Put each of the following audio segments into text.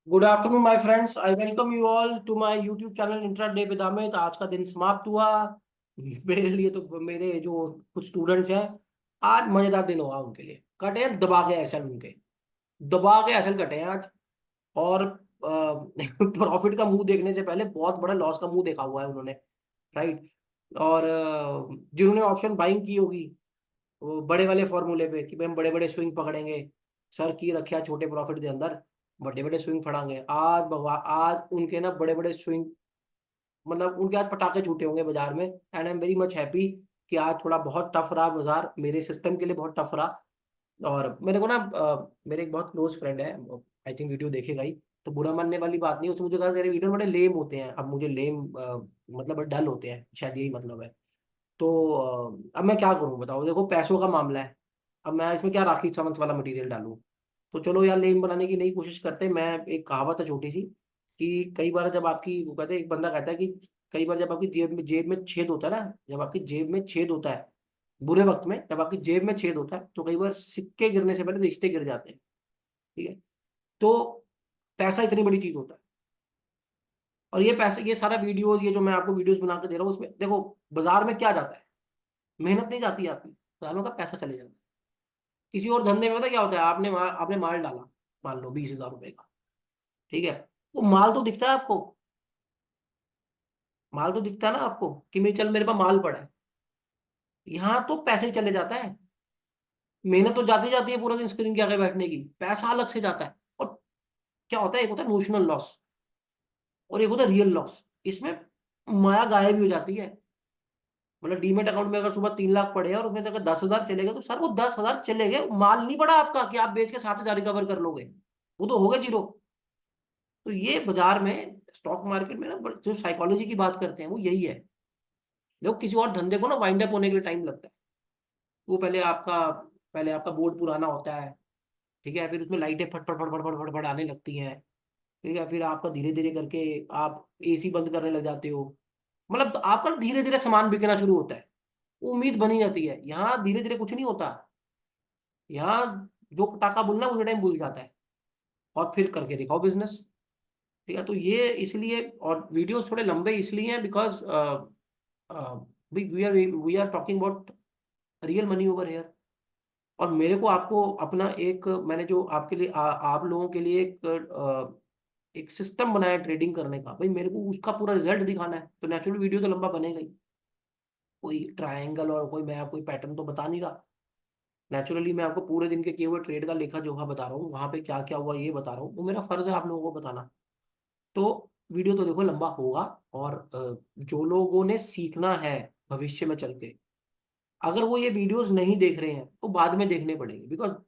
Good afternoon my friends, I welcome you all to my YouTube channel intraday with Amit. आज का दिन समाप्त हुआ मेरे लिए। तो मेरे जो कुछ स्टूडेंट्स हैं, आज मजेदार दिन हुआ उनके लिए। कटे हैं दबा के एसएल, उनके दबा के एसएल कटे हैं आज। और प्रॉफिट का मुंह देखने से पहले बहुत बड़ा लॉस का मुंह देखा हुआ है उन्होंने, राइट। और जिन्होंने ऑप्शन बाइंग की होगी वो बड़े वाले फॉर्मूले पे कि भाई हम बड़े बड़े स्विंग पकड़ेंगे, सर की रखा छोटे प्रॉफिट के अंदर बड़े बड़े स्विंग फड़ांगे। आज भगवान, आज उनके ना बड़े बड़े स्विंग, मतलब उनके आज पटाखे छूटे होंगे बाजार में। And I am very much happy कि आज थोड़ा बहुत टफ रहा बाजार, मेरे सिस्टम के लिए बहुत टफ रहा। और मेरे को ना मेरे एक बहुत क्लोज फ्रेंड है, आई थिंक वीडियो देखेगा ही, तो बुरा मानने वाली बात नहीं। उसने मुझे कहा तेरे वीडियो बड़े लेम होते हैं। अब मुझे लेम मतलब डल होते हैं, शायद यही मतलब है। तो अब मैं क्या करूं बताओ, देखो पैसों का मामला है। अब मैं इसमें क्या राखी सावंत वाला मटेरियल डालूं? तो चलो यार, लेन बनाने की नई कोशिश करते हैं। मैं एक कहावत है छोटी सी कि कई बार जब आपकी, वो कहते हैं, एक बंदा कहता है कि कई बार जब आपकी जेब में छेद होता है ना, जब आपकी जेब में छेद होता है बुरे वक्त में, जब आपकी जेब में छेद होता है तो कई बार सिक्के गिरने से पहले रिश्ते गिर जाते हैं। ठीक है। तो पैसा इतनी बड़ी चीज होता है। और ये पैसे, ये सारा वीडियोस, ये जो मैं आपको वीडियोस बना के दे रहा हूँ, उसमें देखो बाजार में क्या जाता है, मेहनत नहीं जाती है आपकी, बाजार में का पैसा चले जाता है। किसी और धंधे में पता क्या होता है, आपने माल डाला, मान लो 20,000 रुपए का। ठीक है। वो माल तो दिखता है आपको, माल तो दिखता है ना आपको कि मेरे चल मेरे पास माल पड़ा है। यहाँ तो पैसे ही चले जाता है। मेहनत तो जाती जाती है पूरा दिन स्क्रीन के आगे बैठने की, पैसा अलग से जाता है। और क्या होता है, एक होता है नोशनल लॉस और एक होता है रियल लॉस। इसमें माया गायब ही हो जाती है। मतलब डीमेट अकाउंट में अगर सुबह 3 लाख पड़े हैं और उसमें से अगर 10,000 चले गए, तो सर वो 10,000 चले गए, माल नहीं पड़ा आपका कि आप बेच के 7,000 रिकवर कर लोगे। वो तो हो गए जीरो। तो ये बाजार में, स्टॉक मार्केट में ना, जो साइकोलॉजी की बात करते हैं वो यही है। देखो किसी और धंधे को ना वाइंड अप होने के लिए टाइम लगता है। वो पहले आपका बोर्ड पुराना होता है। ठीक है। फिर उसमें लाइटें फट फट फट फट फट फट फट आने लगती हैं। ठीक है। फिर आपका धीरे धीरे करके आप एसी बंद करने लग जाते हो। मतलब आपका धीरे धीरे सामान बिकना शुरू होता है। उम्मीद बनी रहती है। यहाँ धीरे धीरे कुछ नहीं होता। यहाँ जो पटाखा बुलना उसी टाइम भूल जाता है, और फिर करके दिखाओ बिजनेस। ठीक है। तो ये इसलिए, और वीडियोस थोड़े लंबे इसलिए हैं because we are talking about real money over here. और मेरे को आपको अपना एक, मैंने जो आपके लिए आप लोगों के लिए एक सिस्टम बनाया ट्रेडिंग करने का, भाई मेरे को उसका पूरा रिजल्ट दिखाना है, तो नेचुरल वीडियो तो लंबा बनेगा ही। कोई ट्रायंगल और कोई मैं कोई पैटर्न तो बता नहीं रहा। नेचुरली मैं आपको पूरे दिन के किए हुए ट्रेड का लेखा जोखा बता रहा हूँ, वहां पे क्या क्या हुआ ये बता रहा हूँ। वो मेरा फर्ज है आप लोगों को बताना। तो वीडियो तो देखो लंबा होगा। और जो लोगों ने सीखना है भविष्य में चल के, अगर वो ये वीडियोस नहीं देख रहे हैं तो बाद में देखने पड़ेंगे। बिकॉज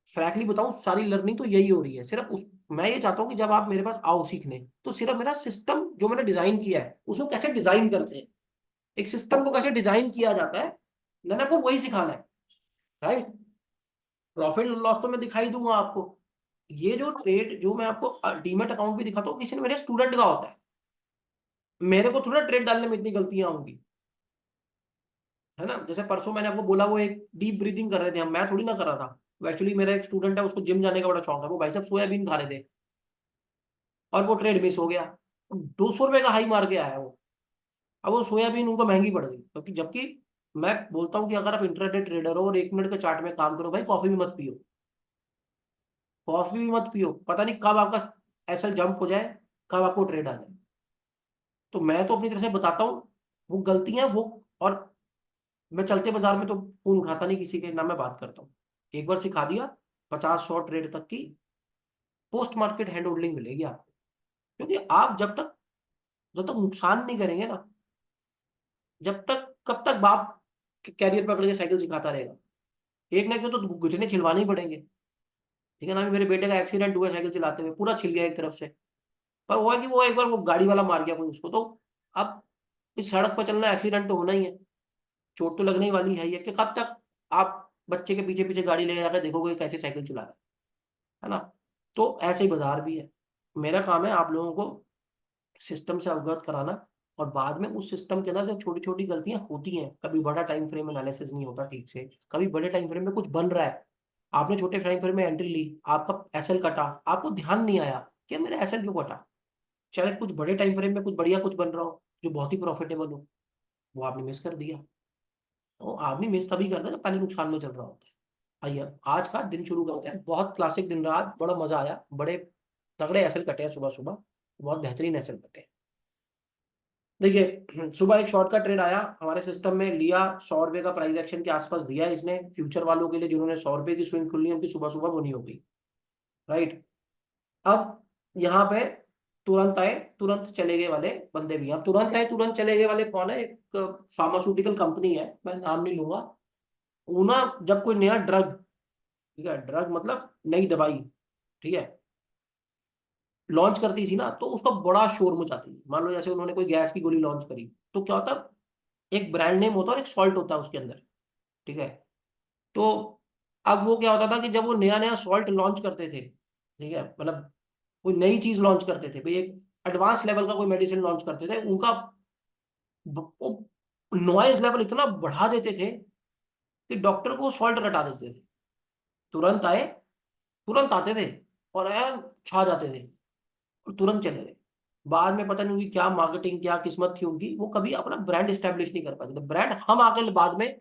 फ्रैंकली बताऊं, सारी लर्निंग तो यही हो रही है। सिर्फ उस, मैं ये चाहता हूँ कि जब आप मेरे पास आओ सीखने, तो सिर्फ मेरा सिस्टम जो मैंने डिजाइन किया है उसको कैसे डिजाइन करते हैं, एक सिस्टम को कैसे डिजाइन किया जाता है, मैंने आपको वही सिखाना है, राइट। प्रॉफिट लॉस तो मैं दिखाई दूंगा आपको। ये जो ट्रेड जो मैं आपको डीमेट अकाउंट भी दिखाता हूँ, किसी ने मेरे स्टूडेंट का होता है। मेरे को थोड़ा ट्रेड डालने में इतनी गलतियां होंगी, है ना। जैसे परसों मैंने आपको बोला, वो एक डीप ब्रीदिंग कर रहे थे हम, मैं थोड़ी ना कर रहा था। वो एक्चुअली मेरा एक स्टूडेंट है, उसको जिम जाने का बड़ा शौक है। वो भाई साहब सोयाबीन खा रहे थे और वो ट्रेड मिस हो गया। 200 रुपए का हाई मार के आया वो। अब वो सोयाबीन उनको महंगी पड़ गई, क्योंकि जबकि मैं बोलता हूँ कि अगर आप इंट्राडे ट्रेडर हो और 1 मिनट के चार्ट में काम करो, भाई कॉफी भी मत पियो। कॉफी भी मत पियो, पता नहीं कब आपका ऐसा जंप हो जाए, कब आपको ट्रेड आ जाए। तो मैं तो अपनी तरफ से बताता हूँ वो गलतियां वो। और मैं चलते बाजार में तो फोन उठाता नहीं किसी के, ना मैं बात करता हूँ। एक बार सिखा दिया, 50-100 ट्रेड तक की पोस्ट मार्केट हैंड होल्डिंग मिलेगी आपको। क्योंकि आप जब तक नुकसान नहीं करेंगे ना, जब तक कब तक बाप कैरियर पकड़ के साइकिल सिखाता रहेगा। एक ना एक दिन तो घुटने छिलवाने ही पड़ेंगे। ठीक है ना। अभी मेरे बेटे का एक्सीडेंट हुआ साइकिल चलाते हुए, पूरा छिल गया एक तरफ से। पर वो है कि वो एक बार वो गाड़ी वाला मार गया कोई उसको, तो अब इस सड़क पर चलना, एक्सीडेंट तो होना ही है, चोट तो लगने ही वाली है। ये कि कब तक आप बच्चे के पीछे पीछे गाड़ी ले जाकर देखोगे कैसे साइकिल चला रहा है ना। तो ऐसे ही बाजार भी है। मेरा काम है आप लोगों को सिस्टम से अवगत कराना, और बाद में उस सिस्टम के अंदर जो छोटी छोटी गलतियां होती हैं, कभी बड़ा टाइम फ्रेम एनालिसिस नहीं होता ठीक से, कभी बड़े टाइम फ्रेम में कुछ बन रहा है, आपने छोटे टाइम फ्रेम में एंट्री ली, आपका एसएल कटा, आपको ध्यान नहीं आया कि मेरा एसएल क्यों कटा। चाहे कुछ बड़े टाइम फ्रेम में कुछ बढ़िया कुछ बन रहा हो जो बहुत ही प्रॉफिटेबल हो, वो आपने मिस कर दिया। तो आदमी मिस तभी करता है जब पहले नुकसान में चल रहा होता है। आइए आज का दिन शुरू करते हैं। बहुत क्लासिक दिन रहा, बड़ा मजा आया, बड़े तगड़े एसएल कटे हैं सुबह सुबह, बहुत बेहतरीन एसएल कटे हैं। देखिए सुबह एक शॉर्ट का ट्रेड आया हमारे सिस्टम में, लिया 100 रुपए का प्राइस एक्शन के आसपास दिया इसने फ्यूचर वालों के लिए, जिन्होंने 100 रुपए की स्विंग खुलनी है उनकी सुबह सुबह बुनी हो गई। राइट। अब यहाँ पे तुरंत आए तुरंत चले गए वाले बंदे भी हैं। अब तुरंत आए तुरंत चले गए वाले कौन है? एक फार्मास्यूटिकल कंपनी है, मैं नाम नहीं लूंगा। वो ना जब कोई नया ड्रग, ठीक है, ड्रग मतलब नई दवाई, ठीक है, लॉन्च करती थी ना, तो उसका बड़ा शोर मचाती थी। मान लो जैसे उन्होंने कोई गैस की गोली लॉन्च करी, तो क्या होता, एक ब्रांड नेम होता है और एक सॉल्ट होता है उसके अंदर, ठीक है। तो अब वो क्या होता था कि जब वो नया नया सॉल्ट लॉन्च करते थे, ठीक है, मतलब कोई नई चीज लॉन्च करते थे भाई, एक एडवांस लेवल का कोई मेडिसिन लॉन्च करते थे, उनका नॉइज लेवल इतना बढ़ा देते थे कि डॉक्टर को सॉल्ट रटा देते थे। तुरंत आए, तुरंत आते थे और यार छा जाते थे और तुरंत चले गए। बाद में पता नहीं उनकी क्या मार्केटिंग क्या किस्मत थी उनकी, वो कभी अपना ब्रांड एस्टेब्लिश नहीं कर पाते थे। ब्रांड हम आके बाद में,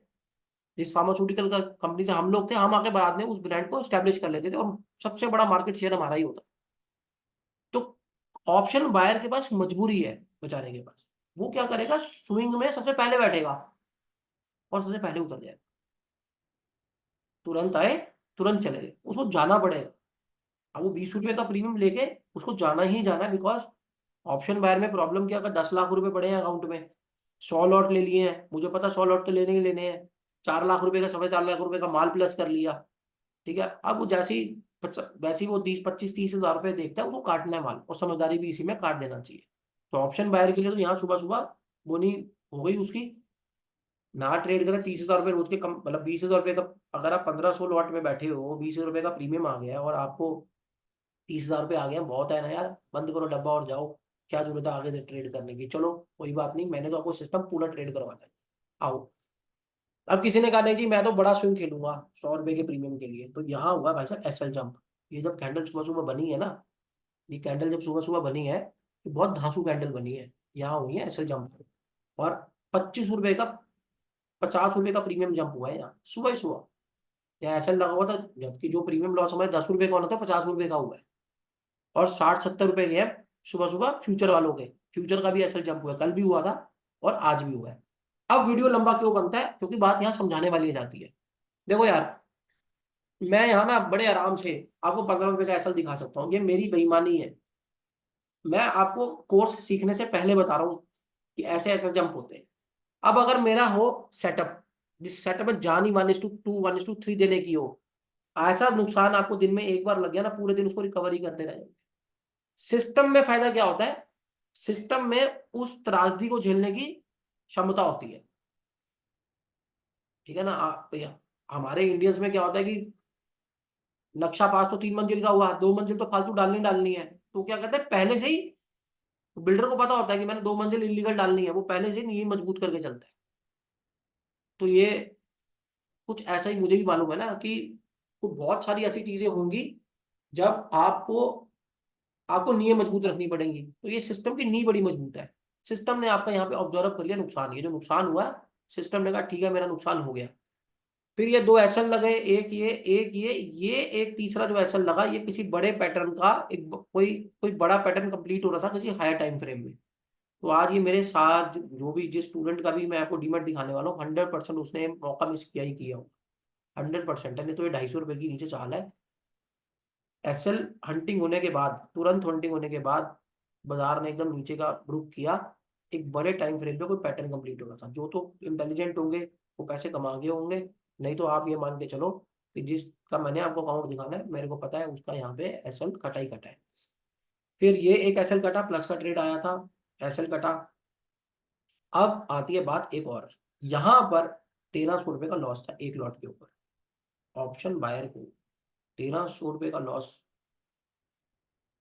जिस फार्मास्यूटिकल का कंपनी से हम लोग थे, हम आके बाद में उस ब्रांड को एस्टेब्लिश कर लेते थे और सबसे बड़ा मार्केट शेयर हमारा ही होता। तो ऑप्शन बायर के पास मजबूरी है बेचारे के पास, वो क्या करेगा, स्विंग में सबसे पहले बैठेगा और सबसे पहले उतर जाएगा। तुरंत आए तुरंत चले गए, उसको जाना पड़ेगा। अब वो 20 रुपए का प्रीमियम लेके उसको जाना ही जाना है, बिकॉज ऑप्शन बायर में प्रॉब्लम क्या, अगर 10 लाख रुपए पड़े हैं अकाउंट में, 100 लॉट ले लिए हैं, मुझे पता 100 लॉट तो लेने ही लेने हैं, 4 लाख रुपए का 4.25 लाख रुपए का माल प्लस कर लिया, ठीक है। अब वो जैसे ही वैसे ही वो 20 25 30 हज़ार रुपए देखता है, उसको काटना है माल, और समझदारी भी इसी में काट देना चाहिए। तो ऑप्शन बायर के लिए तो यहाँ सुबह सुबह बोनी हो गई उसकी। ना ट्रेड करें, 30 हज़ार रुपये रोज के कम, मतलब 20 हज़ार रुपये का, अगर आप 1500 लॉट में बैठे हो, 20 रुपए का प्रीमियम आ गया है और आपको 30 हज़ार रुपये आ गया, बहुत है ना यार, बंद करो डब्बा और जाओ। क्या जरूरत है आगे से ट्रेड करने की, चलो कोई बात नहीं, मैंने तो आपको सिस्टम पूरा ट्रेड करवाना है, आओ। अब किसी ने कहा नहीं जी मैं तो बड़ा स्विंग खेलूंगा 100 रुपए के प्रीमियम के लिए, तो यहाँ हुआ भाई साहब एसएल जंप। ये जब कैंडल सुबह सुबह बनी है ना, ये कैंडल जब सुबह सुबह बनी है, ये बहुत धांसू कैंडल बनी है, यहाँ हुई है एसएल जंप। और 25 रुपए का, 50 रुपए का प्रीमियम जंप हुआ है यहाँ सुबह ही सुबह। यहाँ एसएल लगा हुआ था, जबकि जो प्रीमियम लॉस हमारे 10 रुपए का होना था, 50 रुपए का हुआ है। और 60 70 रुपए गए हैं सुबह सुबह फ्यूचर वालों के। फ्यूचर का भी एसएल जंप हुआ है, कल भी हुआ था और आज भी हुआ है। अब वीडियो लंबा क्यों बनता है, क्योंकि बात यहाँ समझाने वाली जाती है। देखो यार, मैं यहाँ ना बड़े आराम से आपको 15 रुपए का एसएल दिखा सकता हूँ, ये मेरी बेईमानी है। मैं आपको कोर्स सीखने से पहले बता रहा हूँ कि ऐसे ऐसे जंप होते हैं। अब अगर मेरा हो सेटअप, जिस सेटअप में जान ही 1:2 1:3 देने की हो, ऐसा नुकसान आपको दिन में एक बार लग गया ना, पूरे दिन उसको रिकवरी करते रहे। सिस्टम में फायदा क्या होता है, सिस्टम में उस त्रासदी को झेलने की क्षमता होती है, ठीक है ना। भैया हमारे इंडियंस में क्या होता है कि नक्शा पास तो 3 मंजिल का हुआ, 2 मंजिल तो फालतू डालनी डालनी है, तो क्या कहते हैं पहले से ही, बिल्डर को पता होता है कि मैंने 2 मंजिल इलीगल डालनी है, वो पहले से नींव मजबूत करके चलता है। तो ये कुछ ऐसा ही मुझे भी मालूम है ना कि कुछ बहुत सारी ऐसी चीजें होंगी जब आपको आपको नींव मजबूत रखनी पड़ेंगी। तो ये सिस्टम की नींव बड़ी मजबूत है। सिस्टम ने आपका यहाँ पे ऑब्जर्व कर लिया नुकसान, ये जो नुकसान हुआ, सिस्टम ने कहा ठीक है मेरा नुकसान हो गया। फिर ये दो एसएल लगे, एक ये एक तीसरा जो एसएल लगा, ये किसी बड़े पैटर्न का, कोई बड़ा पैटर्न कंप्लीट हो रहा था किसी हायर टाइम फ्रेम में। तो आज ये मेरे साथ जो भी जिस स्टूडेंट का भी मैं आपको डीमेट दिखाने वाला हूँ, 100% उसने मौका मिस किया ही किया हो, 100% है। नहीं तो ये 250 रुपए की नीचे चाल है। एसएल हंटिंग होने के बाद, तुरंत हंटिंग होने के बाद बाजार ने एकदम नीचे का रुख किया। एक बड़े टाइम फ्रेम पे कोई पैटर्न कंप्लीट हो रहा था, जो तो इंटेलिजेंट होंगे वो पैसे कमा गए होंगे, नहीं तो आप ये मान के चलो कि जिसका मैंने आपको अकाउंट दिखाना है, मेरे को पता है उसका यहाँ पे एसएल कटा ही कटा है। फिर ये एक एसएल कटा, प्लस का ट्रेड आया था, एसएल कटा। अब आती है बात एक और, यहां पर 1300 रुपए का लॉस था एक लॉट के ऊपर। ऑप्शन बायर को 1300 रुपए का लॉस,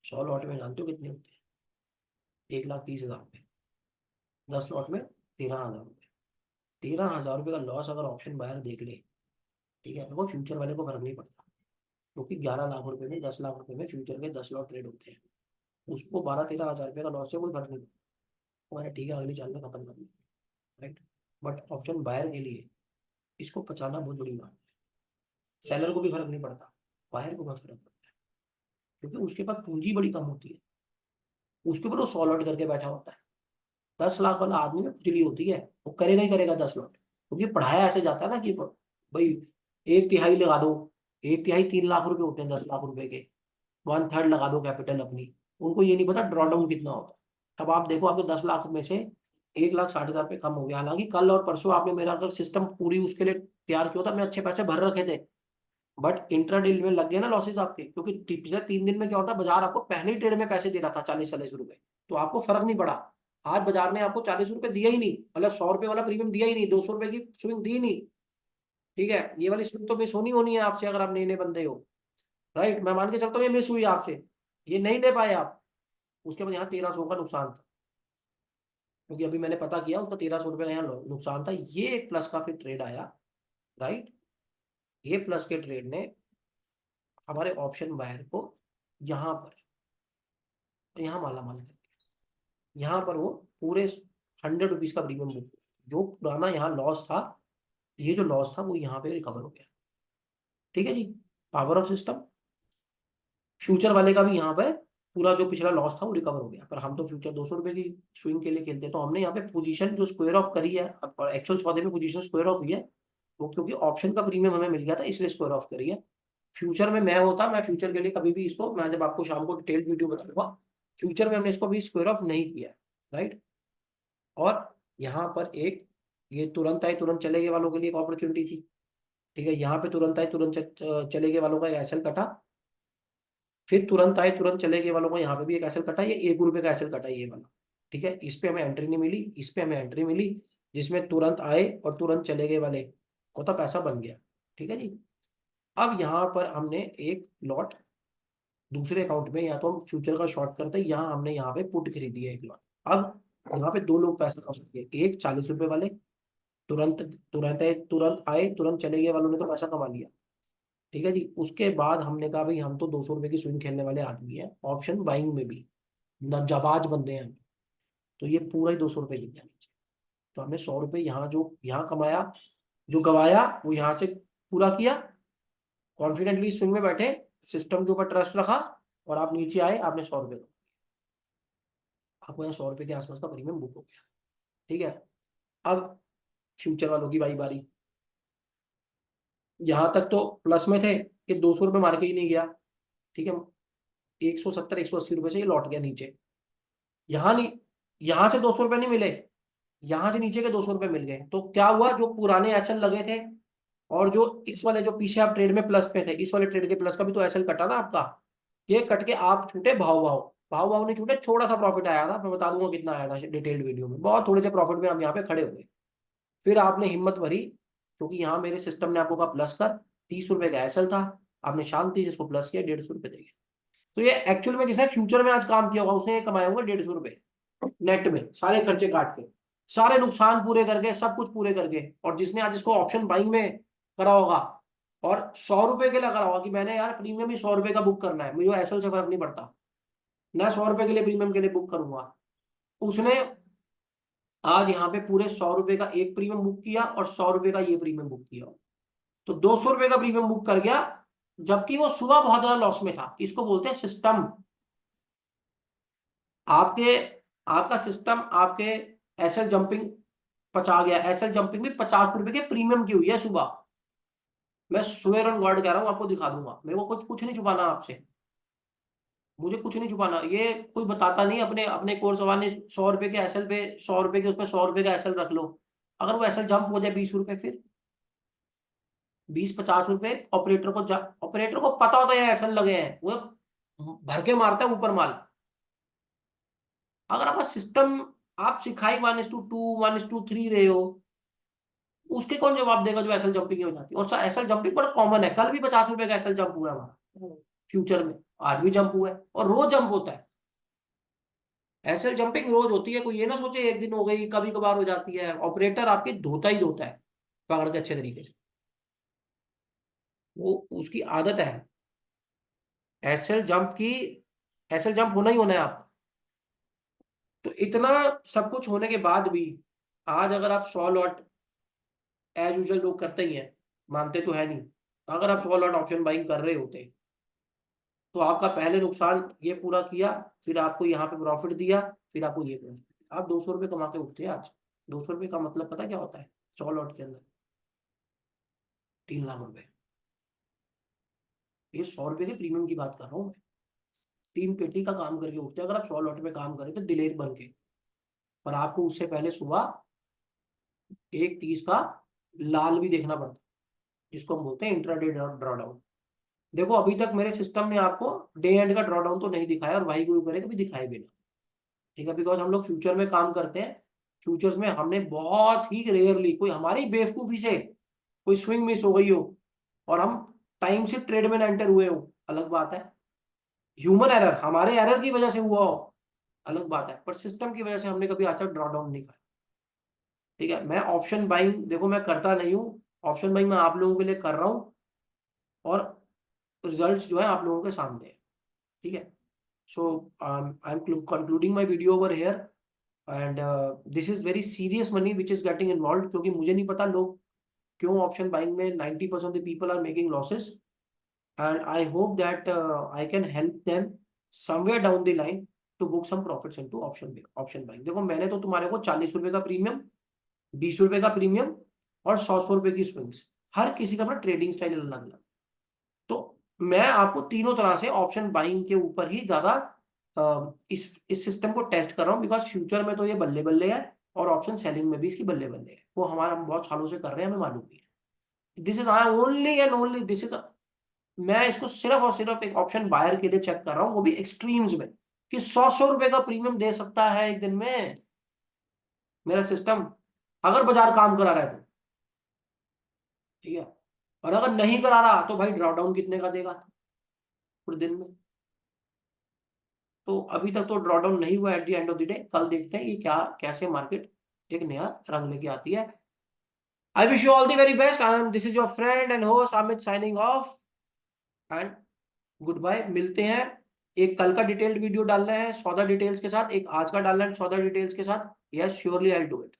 100 लॉट में जानते हो कितने होते हैं? 1,30,000 रुपये। 10 लॉट में 13,000 रुपये। 13,000 रुपये का लॉस अगर ऑप्शन बायर देख ले, ठीक है, वो फ्यूचर वाले को फर्क नहीं पड़ता। क्योंकि 11 लाख रुपए में 10 लाख रुपए में फ्यूचर के 10 लॉट ट्रेड होते हैं, उसको 12-13 हज़ार रुपये का लॉस है, कोई फर्क नहीं पड़ता। वो मैंने ठीक है अगली चाल में खत्म कर दिया, राइट। बट ऑप्शन बायर के लिए इसको बचाना बहुत बड़ी बात है। सेलर को भी फर्क नहीं पड़ता, बायर को बहुत फर्क पड़ता है, क्योंकि उसके पास पूंजी बड़ी कम होती है, उसके ऊपर वो 100 लॉट करके बैठा होता है। 10 लाख वाला आदमी में खुजली होती है, वो करेगा ही करेगा 10 लॉट, क्योंकि पढ़ाया ऐसे जाता है ना कि भाई 1/3 लगा दो, 1/3 3 लाख रुपए होते हैं 10 लाख रुपए के, 1/3 लगा दो कैपिटल अपनी। उनको ये नहीं पता ड्रॉडाउन कितना होता है। अब आप देखो आपके 10 लाख में से 1,60,000 रुपये कम हो गया, हालांकि कल और परसों आपने मेरा अगर सिस्टम पूरी उसके लिए तैयार किया होता, मैं अच्छे पैसे भर रखे थे, बट इंट्राडे में लग गए ना लॉसेस आपके, क्योंकि पिछले 3 दिन में क्या होता है, बाजार आपको पहले ही ट्रेड में पैसे दे रहा था 40-40 रुपए, तो आपको फर्क नहीं पड़ा। आज बाजार ने आपको 40 रुपए दिया ही नहीं, मतलब 100 रुपए वाला प्रीमियम दिया ही नहीं, 200 रुपए की स्विंग दी नहीं। ठीक है, ये वाली स्विंग तो मिस होनी होनी है आपसे अगर आप नए नए बंदे हो, राइट। मैं मान के चलता हूँ ये मिस हुई आपसे, ये नहीं ले पाए आप। उसके बाद यहाँ 1300 का नुकसान था, क्योंकि अभी मैंने पता किया उसका 1300 रुपये का यहाँ नुकसान था। ये एक प्लस का फिर ट्रेड आया, राइट। ये प्लस के ट्रेड ने हमारे ऑप्शन बायर को यहाँ पर, यहाँ माला माल कर दिया। यहाँ पर वो पूरे 100 रुपीज का प्रीमियम बुक, जो पुराना यहाँ लॉस था, ये जो लॉस था वो यहाँ पे रिकवर हो गया। ठीक है जी, पावर ऑफ सिस्टम। फ्यूचर वाले का भी यहाँ पे पूरा जो पिछला लॉस था वो रिकवर हो गया, पर हम तो फ्यूचर 200 रुपए की स्विंग के लिए खेलते हैं, तो हमने यहाँ पे पोजीशन जो स्क्वायर ऑफ करी है, और एक्चुअल सौदे में पोजीशन स्क्वायर ऑफ हुई है, वो क्योंकि ऑप्शन का प्रीमियम हमें मिल गया था इसलिए स्क्वायर ऑफ करी है। फ्यूचर में मैं होता, मैं फ्यूचर के लिए कभी भी इसको, मैं जब आपको शाम को डिटेल्ड वीडियो बताऊंगा, फ्यूचर में हमने इसको भी स्क्वायर ऑफ नहीं किया, राइट। और यहाँ पर एक, ये तुरंत आए तुरंत चले गए वालों के लिए एक अपॉर्चुनिटी थी। ठीक है, यहाँ पे तुरंत आए तुरंत चले गए वालों का एसएल कटा, फिर तुरंत आए तुरंत चले गए वालों का यहाँ पे भी एक एसएल कटा, ये 1 रुपए का एसएल कटा ये वाला। ठीक है, इस पे हमें एंट्री नहीं मिली, इस पे हमें एंट्री मिली, जिसमें तुरंत आए और तुरंत चले गए वाले को तो पैसा बन गया। ठीक है जी। अब यहाँ पर हमने एक लॉट दूसरे अकाउंट में, या तो हम फ्यूचर का शॉर्ट करते हैं, यहाँ हमने यहाँ पे पुट खरीदी है एक लॉट। अब यहाँ पे दो लोग पैसा कमा सकते हैं, एक 40 रुपए वाले, तुरंत तुरंत आए तुरंत चले गए वालों ने तो पैसा कमा लिया। ठीक है जी, उसके बाद हमने कहा भाई हम तो 200 रुपए की स्विंग खेलने वाले आदमी हैं, ऑप्शन बाइंग में भी न जाबाज बंदे हैं हम, तो ये पूरा ही 200 रुपये गिर गया नीचे। तो हमने 100 रुपये यहाँ जो यहाँ कमाया, जो गवाया वो यहाँ से पूरा किया, कॉन्फिडेंटली स्विंग में बैठे, सिस्टम के ऊपर ट्रस्ट रखा, और आप नीचे आए आपने 100 रुपये, आपको यहाँ 100 रुपये के आसपास का प्रीमियम बुक हो गया। ठीक है, अब फ्यूचर वालों की बारी, यहाँ तक तो प्लस में थे कि 200 रुपये मार के ही नहीं गया। ठीक है, 170-180 रुपये से ये लौट गया नीचे, यहाँ नहीं, यहाँ से 200 रुपये नहीं मिले, यहाँ से नीचे के 200 रुपये मिल गए। तो क्या हुआ, जो पुराने एसएल लगे थे और जो इस वाले जो पीछे आप ट्रेड में प्लस पे थे, इस वाले ट्रेड के प्लस का भी तो एसएल कटा ना आपका, ये कट के आप छूटे भाव भाव, भाव भाव नहीं छूटे, थोड़ा सा प्रॉफिट आया था, मैं बता दूंगा कितना आया था डिटेल्ड वीडियो में, बहुत थोड़े से प्रॉफिट में हम यहाँ पे खड़े हो गए। फिर आपने हिम्मत भरी, क्योंकि यहाँ मेरे सिस्टम ने आपको कहा प्लस कर, 30 रुपए का एसएल था, आपने शांति से इसको प्लस किया, 150 रुपये देंगे। तो ये एक्चुअल में जिसने फ्यूचर में आज काम किया होगा उसने ये कमाए होंगे 150 रुपये नेट में, सारे खर्चे काट के, सारे नुकसान पूरे करके, सब कुछ पूरे करके। और जिसने आज इसको ऑप्शन बाइंग में करा होगा और 100 रुपए के लिए करा होगा कि मैंने यार प्रीमियम ही 100 रुपए का बुक करना है, मुझे एसएल से फर्क नहीं पड़ता, मैं 100 रुपए के लिए प्रीमियम के लिए बुक करूंगा, उसने आज यहाँ पे पूरे 100 रुपए का एक प्रीमियम बुक किया और 100 रुपए का ये प्रीमियम बुक किया, तो 200 रुपए का प्रीमियम बुक कर गया, जबकि वो सुबह बहुत ज्यादा लॉस में था। इसको बोलते हैं सिस्टम। आपके आपका सिस्टम आपके एसएल जंपिंग पचा गया, एसएल जंपिंग में 50 रुपए के प्रीमियम की हुई है सुबह, मैं स्वेयर ऑन गॉड कह रहा हूँ, आपको दिखा दूंगा, मेरे को कुछ कुछ नहीं छुपाना आपसे, मुझे कुछ नहीं छुपाना, ये कोई बताता नहीं अपने अपने कोर्स वाले 100 रुपए के एसएल पे, 100 रुपए के उसमें 100 रुपए का एसएल रख लो, अगर वो एसएल जंप हो जाए 20 रुपए, फिर 20-50 रुपए ऑपरेटर को पता होता है एसएल लगे हैं, वो भर के मारता है ऊपर माल। अगर आपका सिस्टम, आप सिखाई 1:2 1:3 रहे हो, उसके कौन जवाब देगा जो एसएल जंपिंग हो जाती है। और एसएल जंपिंग बड़ा कॉमन है, कल भी 50 रुपए का एसएल जंप हुआ है हमारा फ्यूचर में, आज भी जंप हुआ है और रोज जंप होता है। एसएल जंपिंग रोज होती है, कोई ये ना सोचे एक दिन हो गई, कभी कभार हो जाती है, ऑपरेटर आपके धोता ही धोता है पकड़ के अच्छे तरीके से, वो उसकी आदत है। एसएल जंप की, एसएल जंप होना ही होना है आपका। तो इतना सब कुछ होने के बाद भी आज अगर आप 100 लॉट, एज यूजल लोग करते ही हैं, मानते तो है नहीं, अगर आप 100 लॉट ऑप्शन बाइंग कर रहे होते तो आपका पहले नुकसान ये पूरा किया, फिर आपको यहाँ पे प्रॉफिट दिया, फिर आपको ये प्रॉफिट, आप 200 रुपये कमा के उठते हैं आज। 200 रुपये का मतलब पता क्या होता है 100 लॉट के अंदर? 3 लाख रुपए। ये 100 रुपये के प्रीमियम की बात कर रहा हूँ मैं। 3 पेटी का काम करके उठते हैं अगर आप 100 लॉट में काम करें तो दिलेर बन के। पर आपको उससे पहले सुबह 1:30 का लाल भी देखना पड़ता है, जिसको हम बोलते हैं इंट्राडे ड्रॉडाउन। देखो अभी तक मेरे सिस्टम ने आपको डे एंड का ड्रॉडाउन तो नहीं दिखाया, और भाई गुरु करे कभी दिखाए भी ना। ठीक है, बिकॉज हम लोग फ्यूचर में काम करते हैं। फ्यूचर्स में हमने बहुत ही रेयरली, कोई हमारी बेवकूफी से कोई स्विंग मिस हो गई हो और हम टाइम से ट्रेड में एंटर हुए हो, अलग बात है। ह्यूमन एरर, हमारे एरर की वजह से हुआ हो, अलग बात है, पर सिस्टम की वजह से हमने कभी आज तक ड्रॉडाउन नहीं खाया। ठीक है, मैं ऑप्शन बाइंग देखो मैं करता नहीं हूँ, ऑप्शन बाइंग मैं आप लोगों के लिए कर रहा हूँ, और रिजल्ट्स जो है आप लोगों के सामने है। ठीक है, so I'm concluding my video over here, and this is very serious money which is getting involved, क्योंकि मुझे नहीं पता लोग क्यों ऑप्शन बाइंग में 90% of the people are making losses, and I hope that I can help them somewhere down the line to book some profits into option buying। देखो मैंने तो तुम्हारे को 40 रुपए का प्रीमियम, 20 रुपए का प्रीमियम और 100 रुपए की स्विंग्स, हर किसी का अपना ट्रेडिंग स्टाइल अलग अलग। तो मैं आपको तीनों तरह से ऑप्शन बाइंग के ऊपर ही ज्यादा इस सिस्टम को टेस्ट कर रहा हूँ, बिकॉज फ्यूचर में तो ये बल्ले बल्ले है, और ऑप्शन सेलिंग में भी इसकी बल्ले बल्ले है, वो हमारा हम बहुत सालों से कर रहे हैं, हमें मालूम भी है। This is I only and only, this is, मैं इसको सिर्फ और सिर्फ एक ऑप्शन बायर के लिए चेक कर रहा हूँ, वो भी एक्सट्रीम्स में, कि 100 रुपए का प्रीमियम दे सकता है एक दिन में मेरा सिस्टम, अगर बाजार काम करा रहा है तो। ठीक है, और अगर नहीं करा रहा तो भाई ड्रॉडाउन कितने का देगा पूरे दिन में? तो अभी तक तो ड्रॉडाउन नहीं हुआ at the end of the day, कल देखते हैं ये क्या, कैसे मार्केट एक नया रंग लेके आती है। I wish you all the very best, and this is your friend and host Amit signing off, and good bye, मिलते हैं। एक कल का डिटेल्ड वीडियो डालना है सौदा डिटेल्स के साथ, एक आज का डालना है सौदा डिटेल्स के साथ। Yes surely I will do it.